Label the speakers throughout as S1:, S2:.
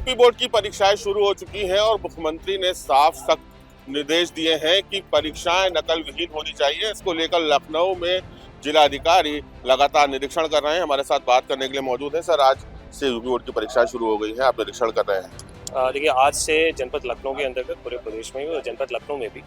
S1: UP board की परीक्षाएं शुरू हो चुकी हैं और मुख्यमंत्री ने साफ सख्त निर्देश दिए हैं कि परीक्षाएं नकल विहीन होनी चाहिए। इसको लेकर लखनऊ में जिलाधिकारी लगातार निरीक्षण कर रहे हैं। हमारे साथ बात करने के लिए मौजूद है। सर, आज से यूपी बोर्ड की परीक्षाएं शुरू हो गई हैं, आप निरीक्षण कर रहे हैं।
S2: देखिए, आज से जनपद लखनऊ के अंतर्गत पूरे प्रदेश में भी और जनपद लखनऊ में भी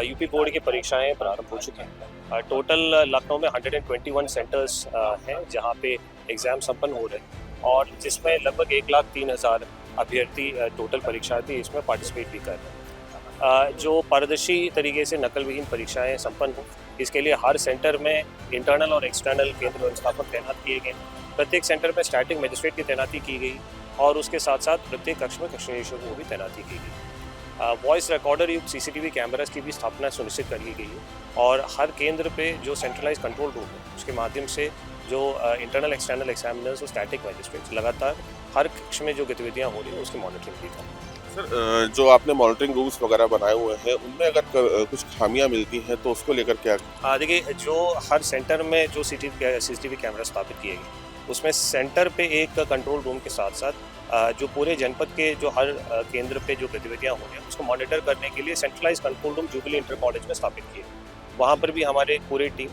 S2: यूपी बोर्ड की परीक्षाएं प्रारंभ हो चुकी हैं। टोटल लखनऊ में 121 सेंटर्स हैं जहां पे एग्ज़ाम संपन्न हो रहे हैं और जिसमें लगभग 1,03,000 अभ्यर्थी टोटल परीक्षार्थी इसमें पार्टिसिपेट भी कर रहे हैं। जो पारदर्शी तरीके से नकल विहीन परीक्षाएं संपन्न हो, इसके लिए हर सेंटर में इंटरनल और एक्सटर्नल केंद्र व्यवस्थापक तैनात किए गए। प्रत्येक सेंटर में स्टैटिक मजिस्ट्रेट की तैनाती की गई और उसके साथ साथ प्रत्येक कक्ष में कक्ष निरीक्षक को भी तैनाती की गई। वॉइस रिकॉर्डर युक्त सीसीटीवी कैमरास की भी स्थापना सुनिश्चित कर ली गई है और हर केंद्र पे जो सेंट्रलाइज कंट्रोल रूम है उसके माध्यम से जो इंटरनल एक्सटर्नल एग्जामिनर्स और स्टैटिक मजिस्ट्रेट्स लगातार हर कक्ष में जो गतिविधियाँ हो रही हैं उसकी मॉनिटरिंग भी कर।
S1: सर, जो आपने मॉनिटरिंग रूल्स वगैरह बनाए हुए हैं उनमें अगर कुछ खामियां मिलती हैं तो उसको लेकर क्या?
S2: देखिए, जो हर सेंटर में जो सीसीटीवी कैमरा स्थापित किए गए उसमें सेंटर पे एक कंट्रोल रूम के साथ साथ जो पूरे जनपद के जो हर केंद्र पे जो गतिविधियां हो रही हैं उसको मॉनिटर करने के लिए centralize control room jubilee inter college में स्थापित किए। वहाँ पर भी हमारे पूरी टीम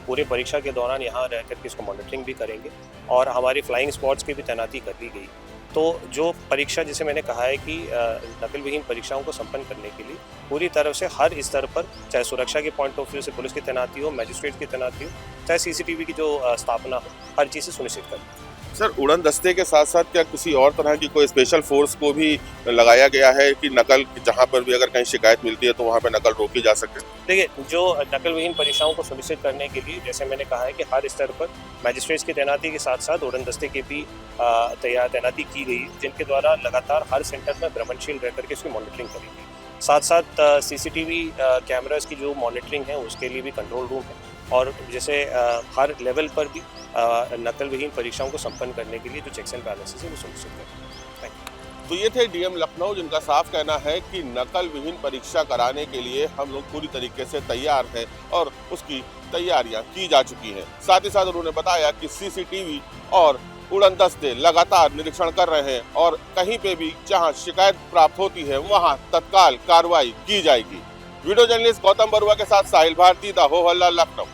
S2: पूरे परीक्षा के दौरान यहाँ रह करके इसको मॉनिटरिंग भी करेंगे और हमारी फ्लाइंग स्क्वाड्स की भी तैनाती कर ली गई। तो जो परीक्षा, जिसे मैंने कहा है कि नकल विहीन परीक्षाओं को संपन्न करने के लिए पूरी तरफ से हर स्तर पर, चाहे सुरक्षा के पॉइंट ऑफ व्यू से पुलिस की तैनाती हो, मजिस्ट्रेट की तैनाती हो, चाहे सीसीटीवी की जो स्थापना हो, हर चीज़ से सुनिश्चित करें।
S1: सर, उड़न दस्ते के साथ साथ क्या किसी और तरह की कोई स्पेशल फोर्स को भी लगाया गया है कि नकल जहां पर भी अगर कहीं शिकायत मिलती है तो वहां पर नकल रोकी जा सके?
S2: देखिए, जो नकल विहीन परीक्षाओं को सुनिश्चित करने के लिए, जैसे मैंने कहा है कि हर स्तर पर मजिस्ट्रेट्स की तैनाती के साथ साथ उड़न दस्ते की भी तैनाती की गई, जिनके द्वारा लगातार हर सेंटर में भ्रमणशील रह करके इसकी मॉनिटरिंग करेंगे। साथ साथ सीसीटीवी कैमरास की जो मॉनिटरिंग है उसके लिए भी कंट्रोल रूम है और जैसे हर लेवल पर भी नकल विहीन परीक्षाओं को संपन्न करने के लिए जो चेक्स एंड बैलेंसेस है वो सुनिश्चित करें। Thank you.
S1: तो ये थे डीएम लखनऊ, जिनका साफ कहना है कि नकल विहीन परीक्षा कराने के लिए हम लोग पूरी तरीके से तैयार हैं और उसकी तैयारियां की जा चुकी हैं। साथ ही साथ उन्होंने बताया कि सीसीटीवी और उड़न दस्ते लगातार निरीक्षण कर रहे हैं और कहीं पे भी जहां शिकायत प्राप्त होती है वहां तत्काल कार्रवाई की जाएगी। वीडियो जर्नलिस्ट गौतम बरुआ के साथ साहिल भारती, द हो हल्ला, लखनऊ।